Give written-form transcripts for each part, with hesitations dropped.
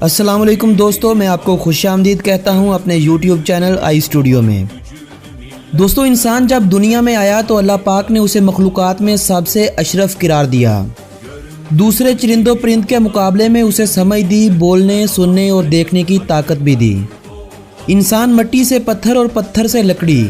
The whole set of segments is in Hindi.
अस्सलाम वालेकुम दोस्तों, मैं आपको खुशामदीद कहता हूं अपने YouTube चैनल आई स्टूडियो में। दोस्तों, इंसान जब दुनिया में आया तो अल्लाह पाक ने उसे मखलूक़ात में सबसे अशरफ करार दिया। दूसरे चरिंदों परिंद के मुकाबले में उसे समझ दी, बोलने, सुनने और देखने की ताकत भी दी। इंसान मिट्टी से पत्थर और पत्थर से लकड़ी,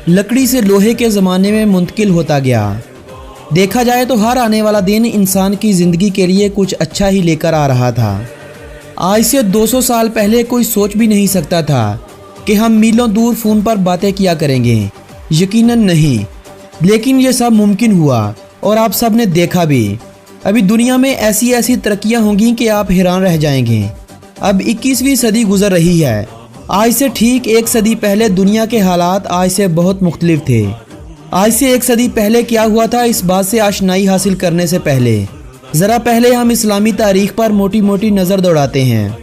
लकड़ी से लोहे के ज़माने में मुंतकिल होता गया। देखा जाए तो हर आने वाला दिन इंसान की ज़िंदगी के लिए कुछ अच्छा ही लेकर आ रहा था। आज से 200 साल पहले कोई सोच भी नहीं सकता था कि हम मीलों दूर फ़ोन पर बातें किया करेंगे। यकीनन नहीं, लेकिन ये सब मुमकिन हुआ और आप सब ने देखा भी। अभी दुनिया में ऐसी ऐसी तरक्कियां होंगी कि आप हैरान रह जाएंगे। अब 21वीं सदी गुजर रही है। आज से ठीक एक सदी पहले दुनिया के हालात आज से बहुत मुख्तलिफ थे। आज से एक सदी पहले क्या हुआ था, इस बात से आशनाई हासिल करने से पहले ज़रा पहले हम इस्लामी तारीख पर मोटी मोटी नज़र दौड़ाते हैं।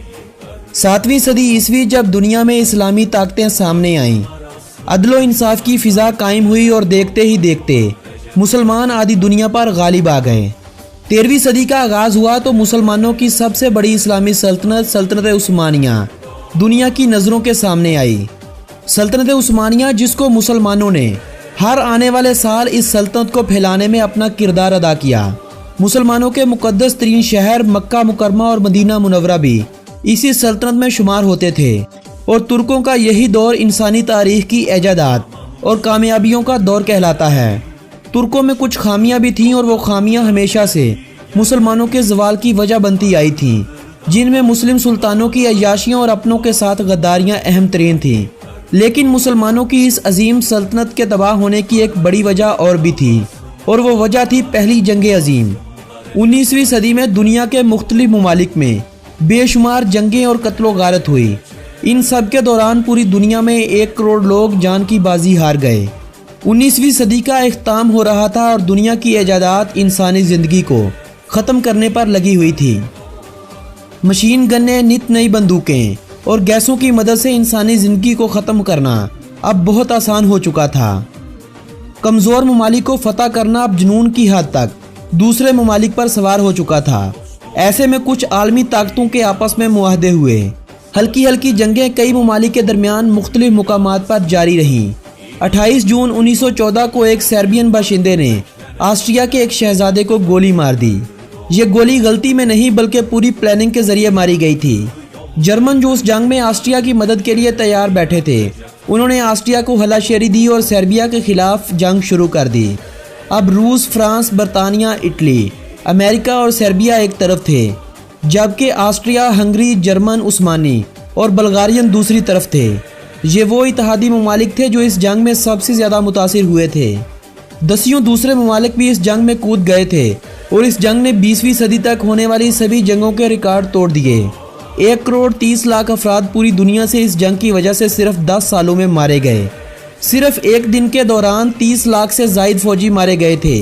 7वीं सदी ईस्वी, जब दुनिया में इस्लामी ताकतें सामने आईं, अदलो इंसाफ की फ़िज़ा कायम हुई और देखते ही देखते मुसलमान आधी दुनिया पर गालिब आ गए। 13वीं सदी का आगाज़ हुआ तो मुसलमानों की सबसे बड़ी इस्लामी सल्तनत सल्तनत उस्मानिया दुनिया की नज़रों के सामने आई। सल्तनत उस्मानिया, जिसको मुसलमानों ने हर आने वाले साल इस सल्तनत को फैलाने में अपना किरदार अदा किया। मुसलमानों के मुकद्दस तरीन शहर मक्का मुकरमा और मदीना मुनव्वरा भी इसी सल्तनत में शुमार होते थे और तुर्कों का यही दौर इंसानी तारीख की एजादात और कामयाबियों का दौर कहलाता है। तुर्कों में कुछ खामियां भी थीं और वो खामियां हमेशा से मुसलमानों के ज़वाल की वजह बनती आई थीं, जिनमें मुस्लिम सुल्तानों की अय्याशियों और अपनों के साथ गद्दारियां अहम तरीन थीं। लेकिन मुसलमानों की इस अजीम सल्तनत के तबाह होने की एक बड़ी वजह और भी थी, और वो वजह थी पहली जंग अजीम। 19वीं सदी में दुनिया के मुख्तलिफ ममालिक में बेशुमार जंगें और कत्लो गारत हुई। इन सब के दौरान पूरी दुनिया में 1 करोड़ लोग जान की बाजी हार गए। 19वीं सदी का इख्ताम हो रहा था और दुनिया की इजादात इंसानी ज़िंदगी को ख़त्म करने पर लगी हुई थी। मशीन गन्ने, नित नई बंदूकें और गैसों की मदद से इंसानी ज़िंदगी को ख़त्म करना अब बहुत आसान हो चुका था। कमज़ोर ममालिक को फतह करना अब जुनून की हद तक दूसरे ममालिक पर सवार हो चुका था। ऐसे में कुछ आलमी ताकतों के आपस में मुआहदे हुए। हल्की हल्की जंगें कई ममालिक के दरमियान मुख्तलिफ मुकामात पर जारी रहीं। 28 जून 1914 को एक सर्बियन बाशिंदे ने ऑस्ट्रिया के एक शहजादे को गोली मार दी। ये गोली गलती में नहीं बल्कि पूरी प्लानिंग के जरिए मारी गई थी। जर्मन जो उस जंग में ऑस्ट्रिया की मदद के लिए तैयार बैठे थे, उन्होंने ऑस्ट्रिया को हलाशेरी दी और सर्बिया के खिलाफ जंग शुरू कर दी। अब रूस, फ्रांस, बरतानिया, इटली, अमेरिका और सर्बिया एक तरफ थे, जबकि ऑस्ट्रिया, हंगरी, जर्मन, उस्मानी और बल्गारियन दूसरी तरफ थे। ये वो इत्तेहादी ममालिक थे जो इस जंग में सबसे ज़्यादा मुतासिर हुए थे। दसियों दूसरे ममालिक भी इस जंग में कूद गए थे और इस जंग ने 20वीं सदी तक होने वाली सभी जंगों के रिकॉर्ड तोड़ दिए। 1 करोड़ 30 लाख अफराद पूरी दुनिया से इस जंग की वजह से सिर्फ 10 सालों में मारे गए। सिर्फ एक दिन के दौरान 30 लाख से ज़ायद फौजी मारे गए थे।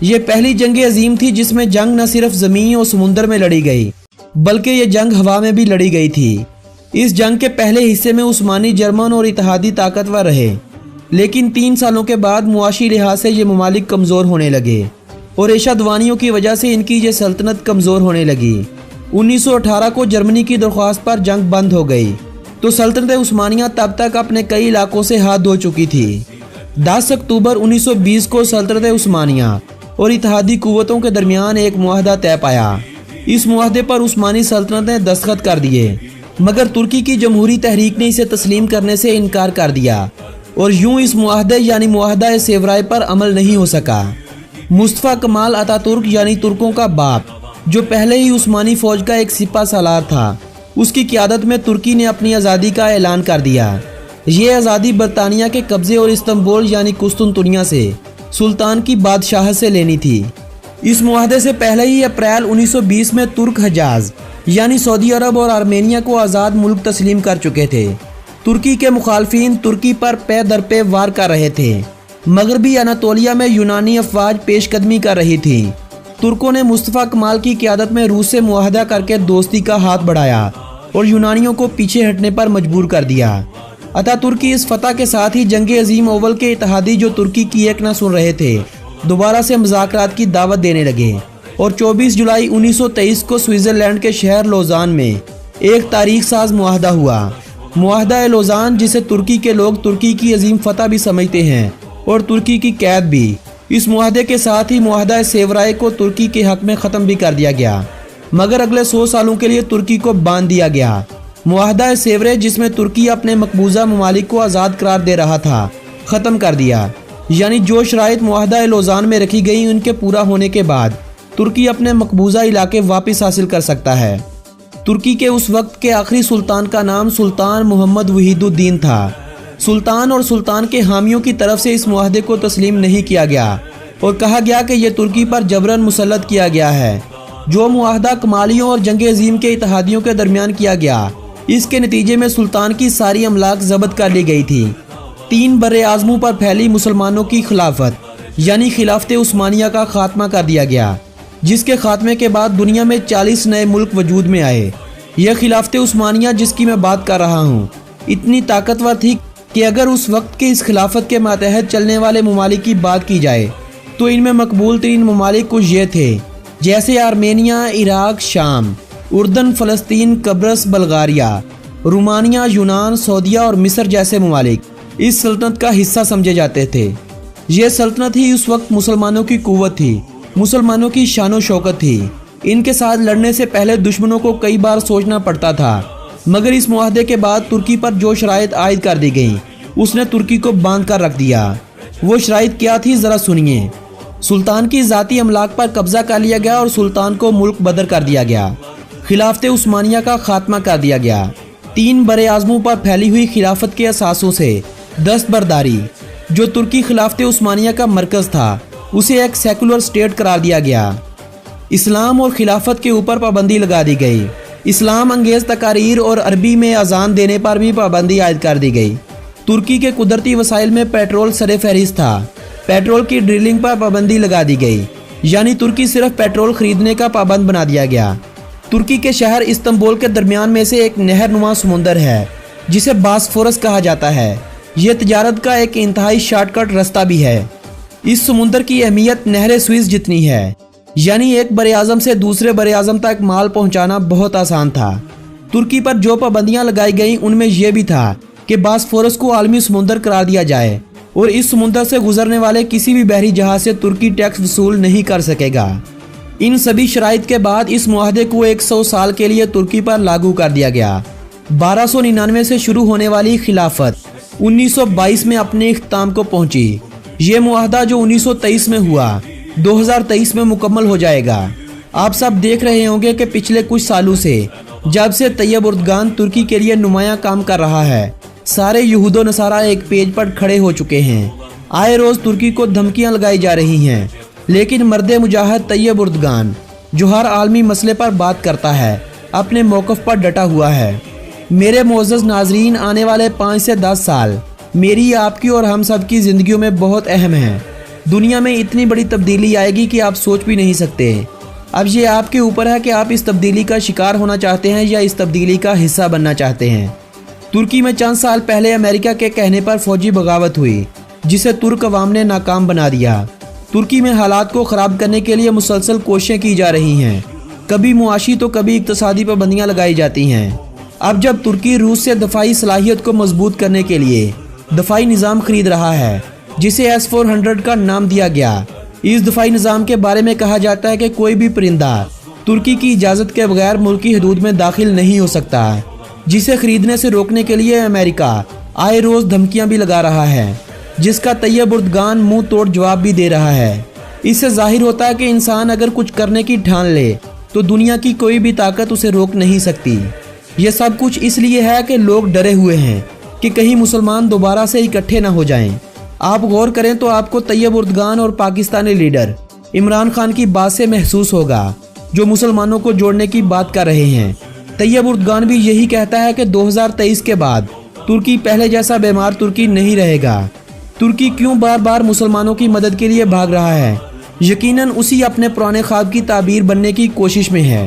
ये पहली जंग अजीम थी जिसमें जंग न सिर्फ ज़मीन और समुंदर में लड़ी गई, बल्कि ये जंग हवा में भी लड़ी गई थी। इस जंग के पहले हिस्से में उस्मानी, जर्मन और इत्तेहादी ताकतवर रहे, लेकिन 3 सालों के बाद मुआशी लिहाज से ये ममालिक कमज़ोर होने लगे और रेशादवानियों की वजह से इनकी ये सल्तनत कमज़ोर होने लगी। 1918 को जर्मनी की दरख्वास्त पर जंग बंद हो गई तो सल्तनत उस्मानिया तब तक अपने कई इलाकों से हाथ धो चुकी थी। 10 अक्टूबर 1920 को सल्तनत उस्मानिया और इत्तेहादी कुव्वतों के दरमियान एक मुआहदा तय पाया। इस मुआहदे पर उस्मानी सल्तनत ने दस्तखत कर दिए, मगर तुर्की की जमहूरी तहरीक ने इसे तस्लीम करने से इनकार कर दिया और यूं इस मुआहदे यानी मुआहदा सेवराय पर अमल नहीं हो सका। मुस्तफ़ा कमाल अतातुर्क यानी तुर्कों का बाप, जो पहले ही उस्मानी फ़ौज का एक सिपा सालार था, उसकी क़ियादत में तुर्की ने अपनी आज़ादी का ऐलान कर दिया। ये आज़ादी बरतानिया के कब्ज़े और इस्तांबुल यानी कुस्तुनतुनिया से सुल्तान की बादशाहत से लेनी थी। इस मुआहदे से पहले ही अप्रैल 1920 में तुर्क हजाज यानी सऊदी अरब और आर्मेनिया को आज़ाद मुल्क तस्लीम कर चुके थे। तुर्की के मुखालफिन तुर्की पर पे दर पे वार कर रहे थे। मगरबी अनातोलिया में यूनानी अफवाज पेशकदमी कर रही थी। तुर्कों ने मुस्तफ़ा कमाल की क़ियादत में रूस से मुआहदा करके दोस्ती का हाथ बढ़ाया और यूनानियों को पीछे हटने पर मजबूर कर दिया। अतातुर्की इस फतह के साथ ही जंग अजीम अव्वल के इत्तेहादी जो तुर्की की एक न सुन रहे थे, दोबारा से मुज़ाकरात की दावत देने लगे और 24 जुलाई 1923 को स्विट्ज़रलैंड के शहर लोजान में एक तारीख साज मुआहदा हुआ। मुआहदा ए लौज़ान, जिसे तुर्की के लोग तुर्की की अजीम फतह भी समझते हैं और तुर्की की कैद भी। इस मुआहदे के साथ ही मुआहदा सेवराय को तुर्की के हक में ख़त्म भी कर दिया गया, मगर अगले 100 सालों के लिए तुर्की को बांध दिया गया। मुआहदा सेवराय, जिसमें तुर्की अपने मकबूजा ममालिक को आज़ाद करार दे रहा था, ख़त्म कर दिया। यानी जो शराइत मुआहदा लौज़ान में रखी गई, उनके पूरा होने के बाद तुर्की अपने मकबूजा इलाके वापस हासिल कर सकता है। तुर्की के उस वक्त के आखिरी सुल्तान का नाम सुल्तान मोहम्मद वहीदुद्दीन था। सुल्तान और सुल्तान के हामियों की तरफ से इस मुआहदे को तस्लीम नहीं किया गया और कहा गया कि यह तुर्की पर जबरन मुसल्लत किया गया है। जो मुआहदा कमालियों और जंग अजीम के इत्तेहादियों के दरमियान किया गया, इसके नतीजे में सुल्तान की सारी अमलाक जब्त कर ली गई थी। 3 बर्रे आज़मों पर फैली मुसलमानों की खिलाफत यानी खिलाफत उस्मानिया का खात्मा कर दिया गया, जिसके खात्मे के बाद दुनिया में 40 नए मुल्क वजूद में आए। यह खिलाफत उस्मानिया जिसकी मैं बात कर रहा हूँ, इतनी ताकतवर थी कि अगर उस वक्त के इस खिलाफत के मातहत चलने वाले ममालिक की बात की जाए तो इनमें मकबूल तरीन ममालिक कुछ ये थे, जैसे आर्मेनिया, इराक, शाम, उर्दन, फ़लस्तीन, कब्रस, बल्गारिया, रोमानिया, यूनान, सऊदीया और मिस्र जैसे ममालिक इस सल्तनत का हिस्सा समझे जाते थे। ये सल्तनत ही उस वक्त मुसलमानों की कुव्वत थी, मुसलमानों की शानो शौकत थी। इनके साथ लड़ने से पहले दुश्मनों को कई बार सोचना पड़ता था, मगर इस मुआहदे के बाद तुर्की पर जो शराइत आयद कर दी गई, उसने तुर्की को बांध कर रख दिया। वो शराइत क्या थी, ज़रा सुनिए। सुल्तान की ज़ाती अमलाक पर कब्जा कर लिया गया और सुल्तान को मुल्क बदर कर दिया गया। खिलाफत उस्मानिया का खात्मा कर दिया गया। 3 बरे आज़मों पर फैली हुई खिलाफत के असासों से दस्तबरदारी, जो तुर्की खिलाफत उस्मानिया का मरकज़ था, उसे एक सेकुलर स्टेट करार दिया गया। इस्लाम और खिलाफत के ऊपर पाबंदी लगा दी गई। इस्लाम अंगेज़ तकारीर और अरबी में अजान देने पर भी पाबंदी आयद कर दी गई। तुर्की के कुदरती वसाइल में पेट्रोल सरे फहरिस्त था। पेट्रोल की ड्रिलिंग पर पाबंदी लगा दी गई, यानी तुर्की सिर्फ पेट्रोल खरीदने का पाबंद बना दिया गया। तुर्की के शहर इस्तंबुल के दरमियान में से एक नहरनुमा समुंदर है, जिसे बास्फोरस कहा जाता है। यह तजारत का एक इंतहाई शॉर्टकट रास्ता भी है। इस समुंदर की अहमियत नहर स्विस जितनी है, यानी एक बरे आज़म से दूसरे बरे आज़म तक माल पहुंचाना बहुत आसान था। तुर्की पर जो पाबंदियां लगाई गईं, उनमें यह भी था कि बास्फोरस को आलमी समुंदर करार दिया जाए और इस समुंदर से गुजरने वाले किसी भी बहरी जहाज से तुर्की टैक्स वसूल नहीं कर सकेगा। इन सभी शराइत के बाद इस मुआहदे को 100 साल के लिए तुर्की पर लागू कर दिया गया। 1299 से शुरू होने वाली खिलाफत 1922 में अपने इख्तिताम को पहुंची। ये मुआहदा जो 1923 में हुआ, 2023 में मुकम्मल हो जाएगा। आप सब देख रहे होंगे कि पिछले कुछ सालों से जब से तैयब उर्दगान तुर्की के लिए नुमायां काम कर रहा है, सारे यहूदो नसारा एक पेज पर खड़े हो चुके हैं। आए रोज तुर्की को धमकियां लगाई जा रही हैं, लेकिन मर्दे मुजाहिद तैयब उर्दगान, जो हर आलमी मसले पर बात करता है, अपने मौक़िफ़ पर डटा हुआ है। मेरे मोअज़्ज़ज़ नाज़रीन, आने वाले 5 से 10 साल मेरी, आपकी और हम सब की ज़िंदगियों में बहुत अहम है। दुनिया में इतनी बड़ी तब्दीली आएगी कि आप सोच भी नहीं सकते। अब ये आपके ऊपर है कि आप इस तब्दीली का शिकार होना चाहते हैं या इस तब्दीली का हिस्सा बनना चाहते हैं। तुर्की में चंद साल पहले अमेरिका के कहने पर फौजी बगावत हुई, जिसे तुर्क अवाम ने नाकाम बना दिया। तुर्की में हालात को ख़राब करने के लिए मुसलसल कोशिशें की जा रही हैं। कभी मुआशी तो कभी इक़्तिसादी पाबंदियाँ लगाई जाती हैं। अब जब तुर्की रूस से दफाई सलाहियत को मजबूत करने के लिए दफाई निज़ाम खरीद रहा है, जिसे S-400 का नाम दिया गया। इस दफाई निज़ाम के बारे में कहा जाता है कि कोई भी परिंदा तुर्की की इजाज़त के बगैर मुल्की हदूद में दाखिल नहीं हो सकता, जिसे खरीदने से रोकने के लिए अमेरिका आए रोज़ धमकियां भी लगा रहा है, जिसका तैयब उर्दगान मुंह तोड़ जवाब भी दे रहा है। इससे जाहिर होता है कि इंसान अगर कुछ करने की ठान ले तो दुनिया की कोई भी ताकत उसे रोक नहीं सकती। यह सब कुछ इसलिए है कि लोग डरे हुए हैं कि कहीं मुसलमान दोबारा से इकट्ठे ना हो जाएं। आप गौर करें तो आपको तैयब उर्दगान और पाकिस्तानी लीडर इमरान खान की बात से महसूस होगा, जो मुसलमानों को जोड़ने की बात कर रहे हैं। तैयब उर्दगान भी यही कहता है कि 2023 के बाद तुर्की पहले जैसा बीमार तुर्की नहीं रहेगा। तुर्की क्यों बार बार मुसलमानों की मदद के लिए भाग रहा है? यकीनन उसी अपने पुराने ख्वाब की ताबीर बनने की कोशिश में है।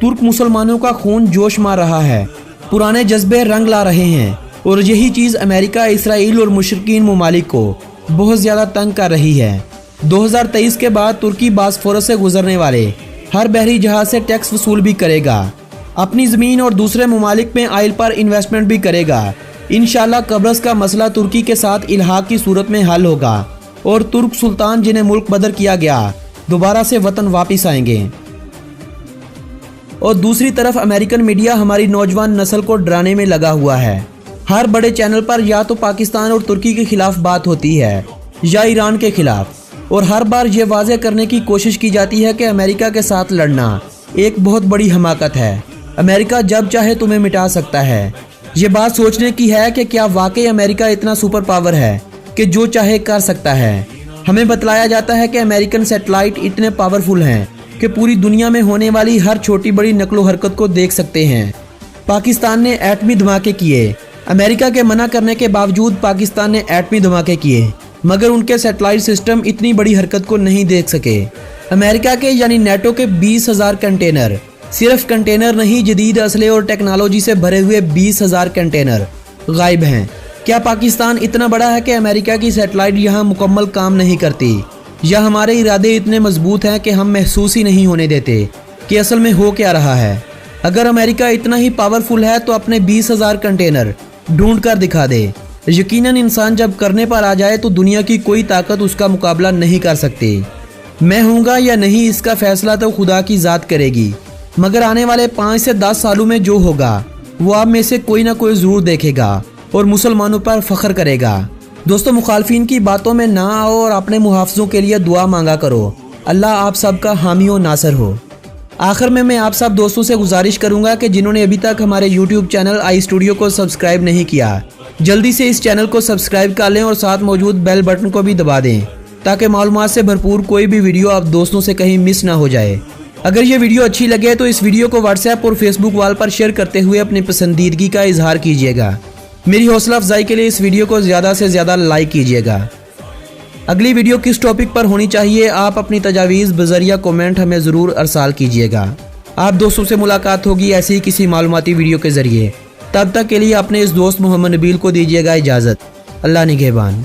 तुर्क मुसलमानों का खून जोश मार रहा है, पुराने जज्बे रंग ला रहे हैं, और यही चीज़ अमेरिका, इसराइल और मुशरिकीन ममालिक को बहुत ज़्यादा तंग कर रही है। 2023 के बाद तुर्की बास्फोरस से गुजरने वाले हर बहरी जहाज से टैक्स वसूल भी करेगा। अपनी ज़मीन और दूसरे ममालिक में आयल पर इन्वेस्टमेंट भी करेगा। इंशाल्लाह कब्रस का मसला तुर्की के साथ इल्हाक की सूरत में हल होगा और तुर्क सुल्तान जिन्हें मुल्क बदर किया गया दोबारा से वतन वापस आएंगे। और दूसरी तरफ अमेरिकन मीडिया हमारी नौजवान नस्ल को डराने में लगा हुआ है। हर बड़े चैनल पर या तो पाकिस्तान और तुर्की के खिलाफ बात होती है या ईरान के खिलाफ, और हर बार ये वाज़ेह करने की कोशिश की जाती है कि अमेरिका के साथ लड़ना एक बहुत बड़ी हमाकत है। अमेरिका जब चाहे तुम्हें मिटा सकता है। ये बात सोचने की है कि क्या वाकई अमेरिका इतना सुपर पावर है कि जो चाहे कर सकता है। हमें बतलाया जाता है कि अमेरिकन सैटेलाइट इतने पावरफुल हैं कि पूरी दुनिया में होने वाली हर छोटी बड़ी नकलो हरकत को देख सकते हैं। पाकिस्तान ने एटमी धमाके किए। अमेरिका के मना करने के बावजूद पाकिस्तान ने एटमी धमाके किए, मगर उनके सैटेलाइट सिस्टम इतनी बड़ी हरकत को नहीं देख सके। अमेरिका के यानी नेटो के 20,000 कंटेनर, सिर्फ कंटेनर नहीं, जदीद असले और टेक्नोलॉजी से भरे हुए 20,000 कंटेनर गायब हैं। क्या पाकिस्तान इतना बड़ा है कि अमेरिका की सैटेलाइट यहाँ मुकम्मल काम नहीं करती, या हमारे इरादे इतने मजबूत हैं कि हम महसूस ही नहीं होने देते कि असल में हो क्या रहा है। अगर अमेरिका इतना ही पावरफुल है तो अपने 20,000 कंटेनर ढूंढ कर दिखा दे। यकीनन इंसान जब करने पर आ जाए तो दुनिया की कोई ताकत उसका मुकाबला नहीं कर सकती। मैं हूँगा या नहीं इसका फैसला तो खुदा की ज़ात करेगी, मगर आने वाले 5 से 10 सालों में जो होगा वो आप में से कोई ना कोई ज़रूर देखेगा और मुसलमानों पर फख्र करेगा। दोस्तों, मुखालफिन की बातों में ना आओ और अपने मुहाफ़िज़ों के लिए दुआ मांगा करो। अल्लाह आप सबका हामी और नासर हो। आखिर में मैं आप सब दोस्तों से गुजारिश करूंगा कि जिन्होंने अभी तक हमारे YouTube चैनल आई स्टूडियो को सब्सक्राइब नहीं किया, जल्दी से इस चैनल को सब्सक्राइब कर लें और साथ मौजूद बेल बटन को भी दबा दें ताकि मालूमात से भरपूर कोई भी वीडियो आप दोस्तों से कहीं मिस ना हो जाए। अगर ये वीडियो अच्छी लगे तो इस वीडियो को व्हाट्सएप और फेसबुक वाल पर शेयर करते हुए अपनी पसंदीदगी का इजहार कीजिएगा। मेरी हौसला अफजाई के लिए इस वीडियो को ज़्यादा से ज़्यादा लाइक कीजिएगा। अगली वीडियो किस टॉपिक पर होनी चाहिए, आप अपनी तजावीज़ बज़रिया कमेंट हमें ज़रूर अरसाल कीजिएगा। आप दोस्तों से मुलाकात होगी ऐसी ही किसी मालूमाती वीडियो के ज़रिए। तब तक के लिए अपने इस दोस्त मोहम्मद नबील को दीजिएगा इजाज़त। अल्लाह निगहबान।